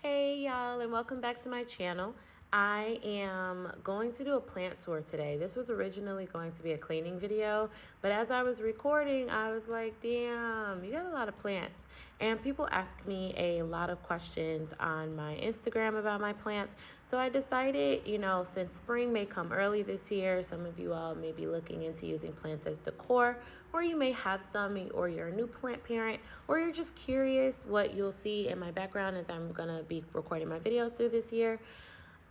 Hey y'all, and welcome back to my channel. I am going to do a plant tour today. This was originally going to be a cleaning video, but as I was recording, I was like, damn, you got a lot of plants. And people ask me a lot of questions on my Instagram about my plants. So I decided, since spring may come early this year, some of you all may be looking into using plants as decor, or you may have some, or you're a new plant parent, or you're just curious what you'll see in my background as I'm gonna be recording my videos through this year.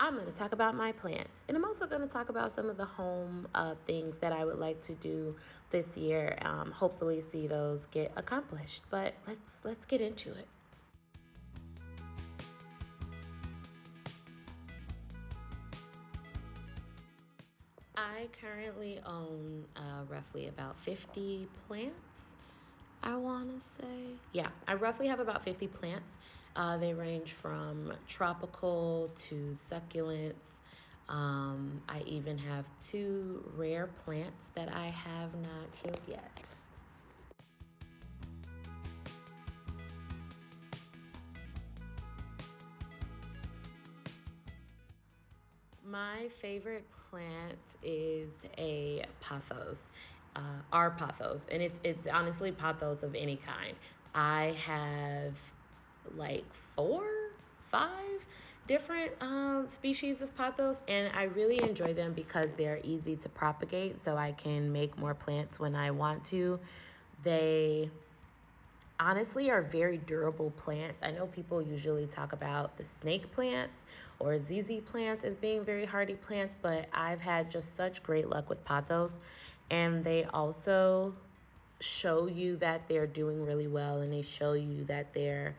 I'm going to talk about my plants, and I'm also going to talk about some of the home things that I would like to do this year. Hopefully, see those get accomplished. But let's get into it. I currently own roughly about 50 plants. I want to say, yeah, I roughly have about 50 plants. They range from tropical to succulents. I even have two rare plants that I have not killed yet. My favorite plant is a pothos, our pothos, and it's honestly pothos of any kind. I have like 5 different species of pothos, and I really enjoy them because they're easy to propagate, so I can make more plants when I want to. They honestly are very durable plants. I know people usually talk about the snake plants or ZZ plants as being very hardy plants, but I've had just such great luck with pothos. And they also show you that they're doing really well, and they show you that they're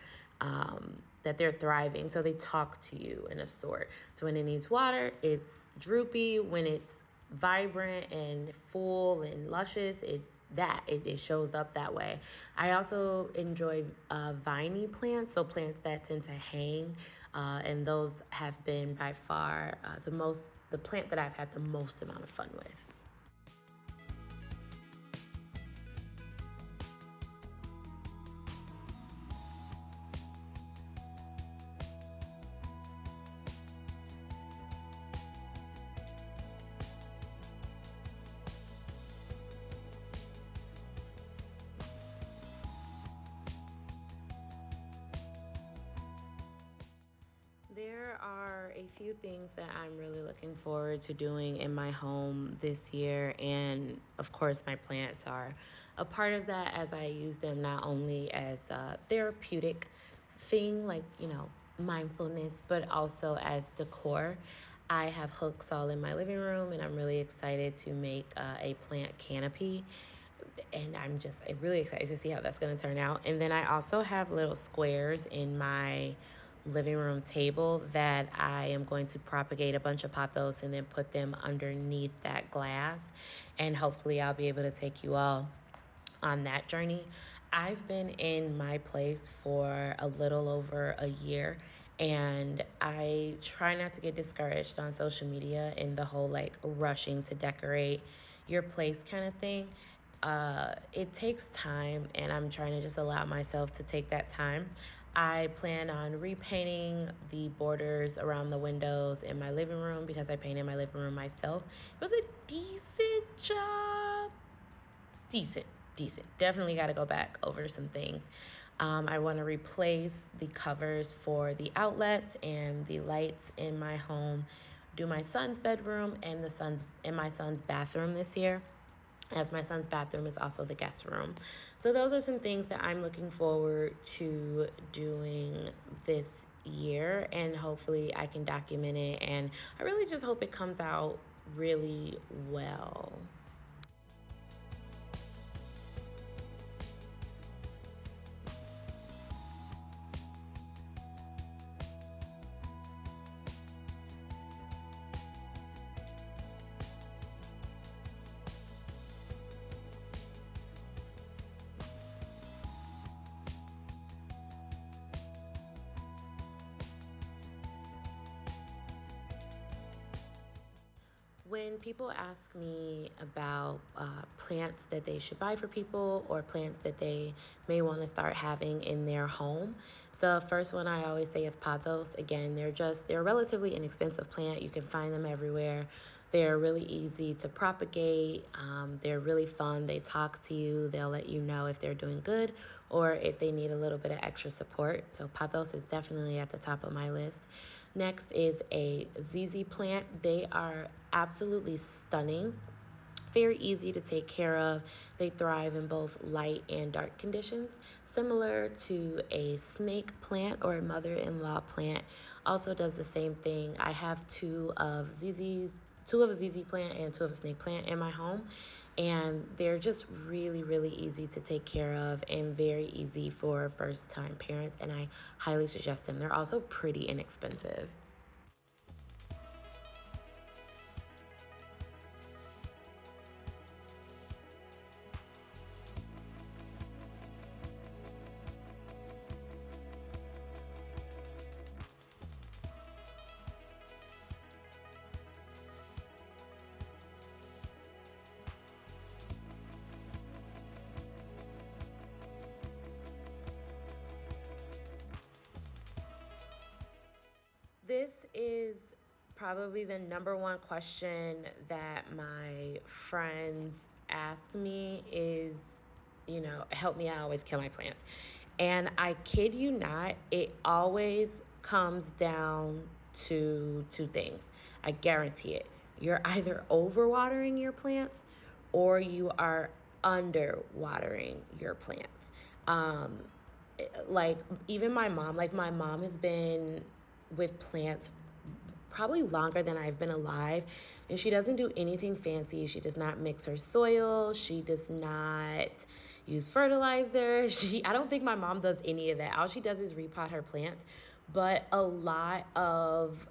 thriving. So they talk to you in a sort. So when it needs water, it's droopy. When it's vibrant and full and luscious, it shows up that way. I also enjoy viney plants, so plants that tend to hang, and those have been by far the plant that I've had the most amount of fun with. There are a few things that I'm really looking forward to doing in my home this year, and of course, my plants are a part of that, as I use them not only as a therapeutic thing, like, mindfulness, but also as decor. I have hooks all in my living room, and I'm really excited to make a plant canopy. And I'm just really excited to see how that's going to turn out. And then I also have little squares in my living room table that I am going to propagate a bunch of pothos and then put them underneath that glass. And hopefully I'll be able to take you all on that journey. I've been in my place for a little over a year, and I try not to get discouraged on social media in the whole like rushing to decorate your place kind of thing. It takes time, and I'm trying to just allow myself to take that time. I plan on repainting the borders around the windows in my living room because I painted my living room myself. It was a decent job. Decent. Definitely got to go back over some things. I want to replace the covers for the outlets and the lights in my home, do my son's bedroom and my son's bathroom this year, as my son's bathroom is also the guest room. So those are some things that I'm looking forward to doing this year, and hopefully I can document it, and I really just hope it comes out really well. When people ask me about plants that they should buy for people or plants that they may want to start having in their home, The first one I always say is pothos. Again, they're a relatively inexpensive plant. You can find them everywhere. They're really easy to propagate. They're really fun. They talk to you. They'll let you know if they're doing good or if they need a little bit of extra support. So pothos is definitely at the top of my list. Next is a ZZ plant. They are absolutely stunning. Very easy to take care of. They thrive in both light and dark conditions, similar to a snake plant or a mother-in-law plant. Also does the same thing. I have two of a ZZ plant and two of a snake plant in my home, and they're just really, really easy to take care of and very easy for first-time parents, and I highly suggest them. They're also pretty inexpensive. This is probably the number one question that my friends ask me is, help me, I always kill my plants. And I kid you not, it always comes down to two things. I guarantee it. You're either overwatering your plants or you are underwatering your plants. Um, like even my mom has been with plants probably longer than I've been alive, and she doesn't do anything fancy. She does not mix her soil. She does not use fertilizer. I don't think my mom does any of that. All she does is repot her plants. But a lot of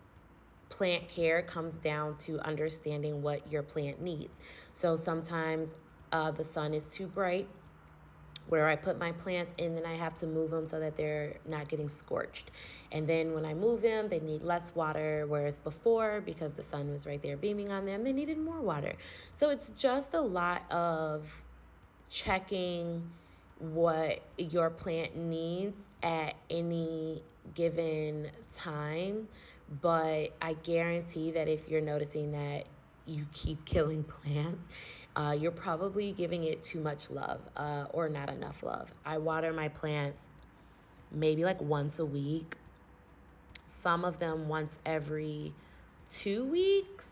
plant care comes down to understanding what your plant needs. So sometimes the sun is too bright where I put my plants and then I have to move them so that they're not getting scorched. And then when I move them, they need less water, whereas before, because the sun was right there beaming on them, they needed more water. So it's just a lot of checking what your plant needs at any given time. But I guarantee that if you're noticing that you keep killing plants, you're probably giving it too much love or not enough love. I water my plants maybe like once a week, some of them once every 2 weeks,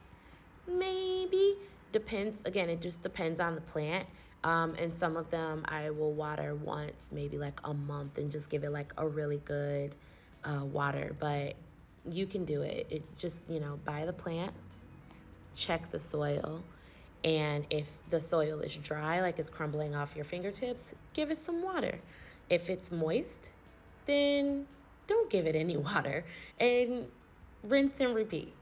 maybe. Depends, again, it just depends on the plant. And some of them I will water once, maybe like a month, and just give it like a really good water. But you can do it. It just, buy the plant, check the soil. And if the soil is dry, like it's crumbling off your fingertips, give it some water. If it's moist, then don't give it any water and rinse and repeat.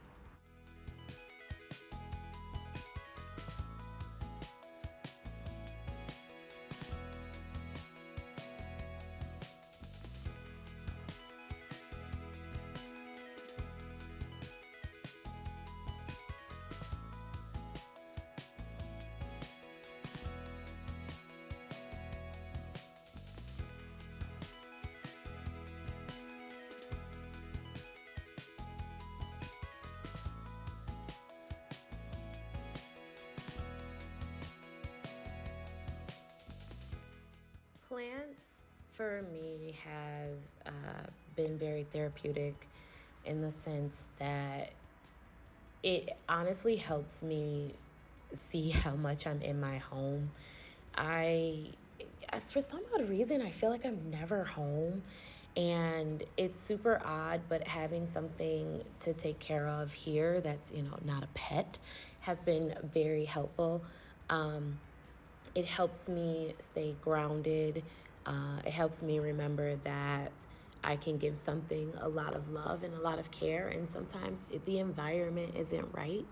Plants for me have been very therapeutic in the sense that it honestly helps me see how much I'm in my home. I, for some odd reason, I feel like I'm never home. And it's super odd, but having something to take care of here that's, not a pet has been very helpful. Um, it helps me stay grounded. It helps me remember that I can give something a lot of love and a lot of care, and sometimes the environment isn't right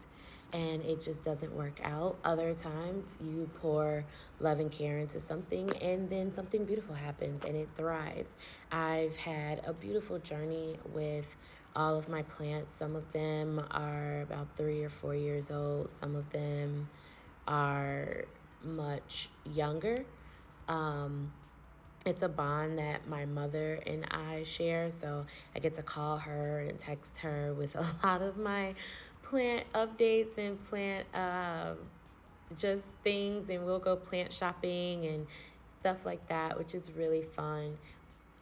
and it just doesn't work out. Other times you pour love and care into something and then something beautiful happens and it thrives. I've had a beautiful journey with all of my plants. Some of them are about 3 or 4 years old, some of them are much younger. Um, It's a bond that my mother and I share. So I get to call her and text her with a lot of my plant updates and plant just things. And we'll go plant shopping and stuff like that, which is really fun.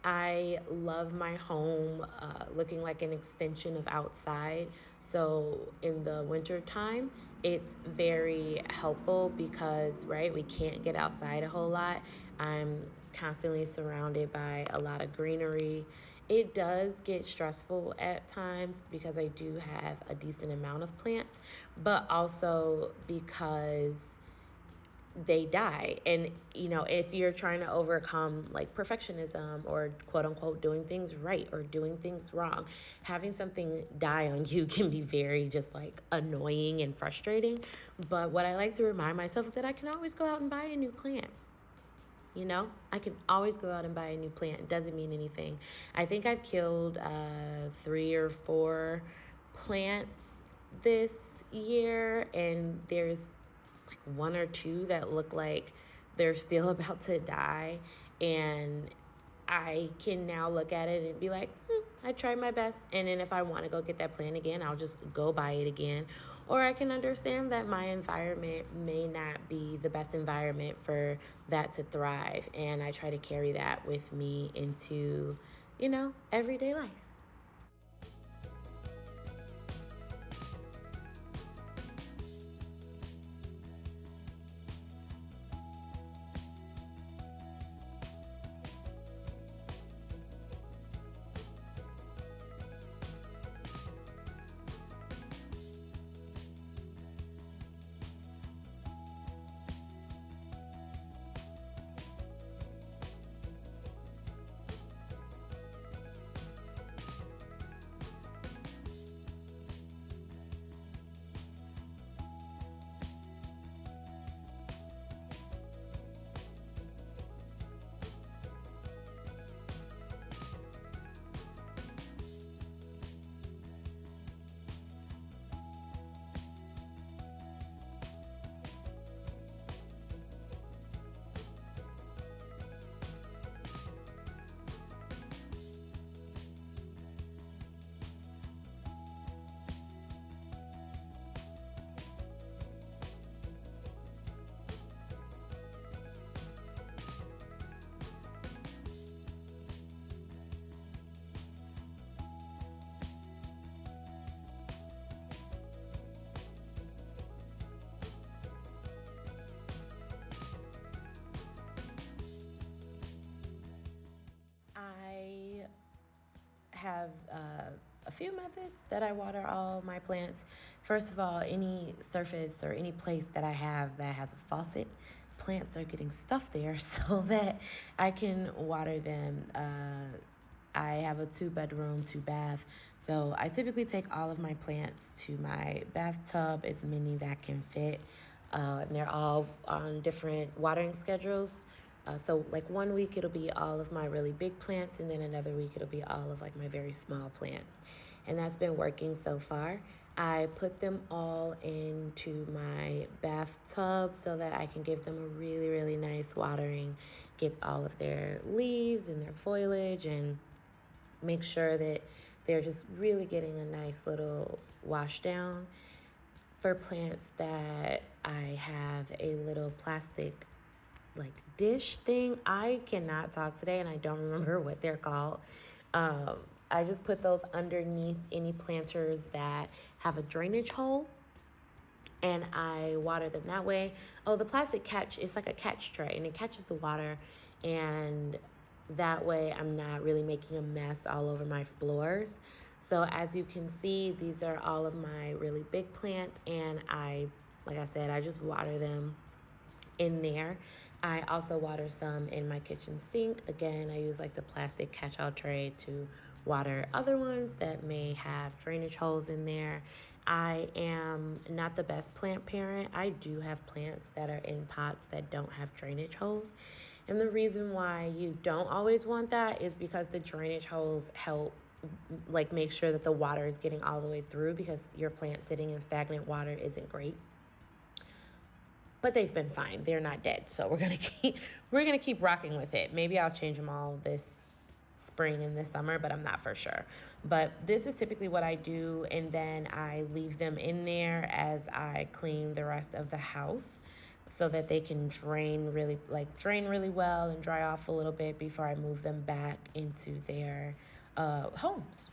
I love my home looking like an extension of outside. So in the winter time, it's very helpful because, right, we can't get outside a whole lot. I'm constantly surrounded by a lot of greenery. It does get stressful at times because I do have a decent amount of plants, but also because they die. And if you're trying to overcome like perfectionism or quote unquote doing things right or doing things wrong, having something die on you can be very just like annoying and frustrating. But what I like to remind myself is that I can always go out and buy a new plant. I can always go out and buy a new plant. It doesn't mean anything. I think I've killed 3 or 4 plants this year, and there's like 1 or 2 that look like they're still about to die. And I can now look at it and be like, I tried my best. And then if I want to go get that plant again, I'll just go buy it again. Or I can understand that my environment may not be the best environment for that to thrive. And I try to carry that with me into, everyday life. I have a few methods that I water all my plants. First of all, any surface or any place that I have that has a faucet, plants are getting stuff there so that I can water them. I have a 2 bedroom, 2 bath. So I typically take all of my plants to my bathtub, as many that can fit. And they're all on different watering schedules. So like one week it'll be all of my really big plants, and then another week it'll be all of like my very small plants. And that's been working so far. I put them all into my bathtub so that I can give them a really, really nice watering, get all of their leaves and their foliage, and make sure that they're just really getting a nice little wash down. For plants that I have a little plastic like dish thing. I cannot talk today and I don't remember what they're called. I just put those underneath any planters that have a drainage hole, and I water them that way. Oh, the plastic catch, it's like a catch tray and it catches the water, and that way I'm not really making a mess all over my floors. So as you can see, these are all of my really big plants, and like I said, I just water them in there. I also water some in my kitchen sink. Again, I use like the plastic catch-all tray to water other ones that may have drainage holes in there. I am not the best plant parent. I do have plants that are in pots that don't have drainage holes. And the reason why you don't always want that is because the drainage holes help like make sure that the water is getting all the way through, because your plant sitting in stagnant water isn't great. but they've been fine. They're not dead. So we're going to keep rocking with it. Maybe I'll change them all this spring and this summer, but I'm not for sure. But this is typically what I do, and then I leave them in there as I clean the rest of the house so that they can drain really well and dry off a little bit before I move them back into their homes.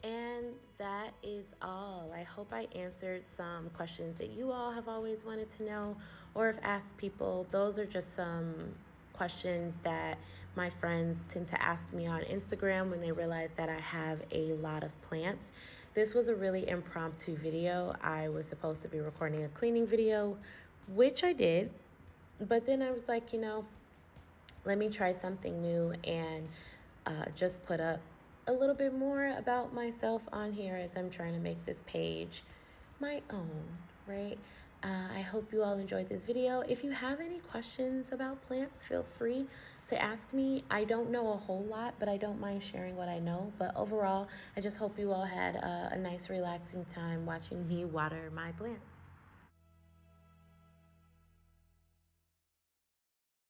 And that is all. I hope I answered some questions that you all have always wanted to know or have asked people. Those are just some questions that my friends tend to ask me on Instagram when they realize that I have a lot of plants. This was a really impromptu video. I was supposed to be recording a cleaning video, which I did. But then I was like, let me try something new and just put up a little bit more about myself on here as I'm trying to make this page my own, right? I hope you all enjoyed this video. If you have any questions about plants, feel free to ask me. I don't know a whole lot, but I don't mind sharing what I know. But overall, I just hope you all had a nice, relaxing time watching me water my plants.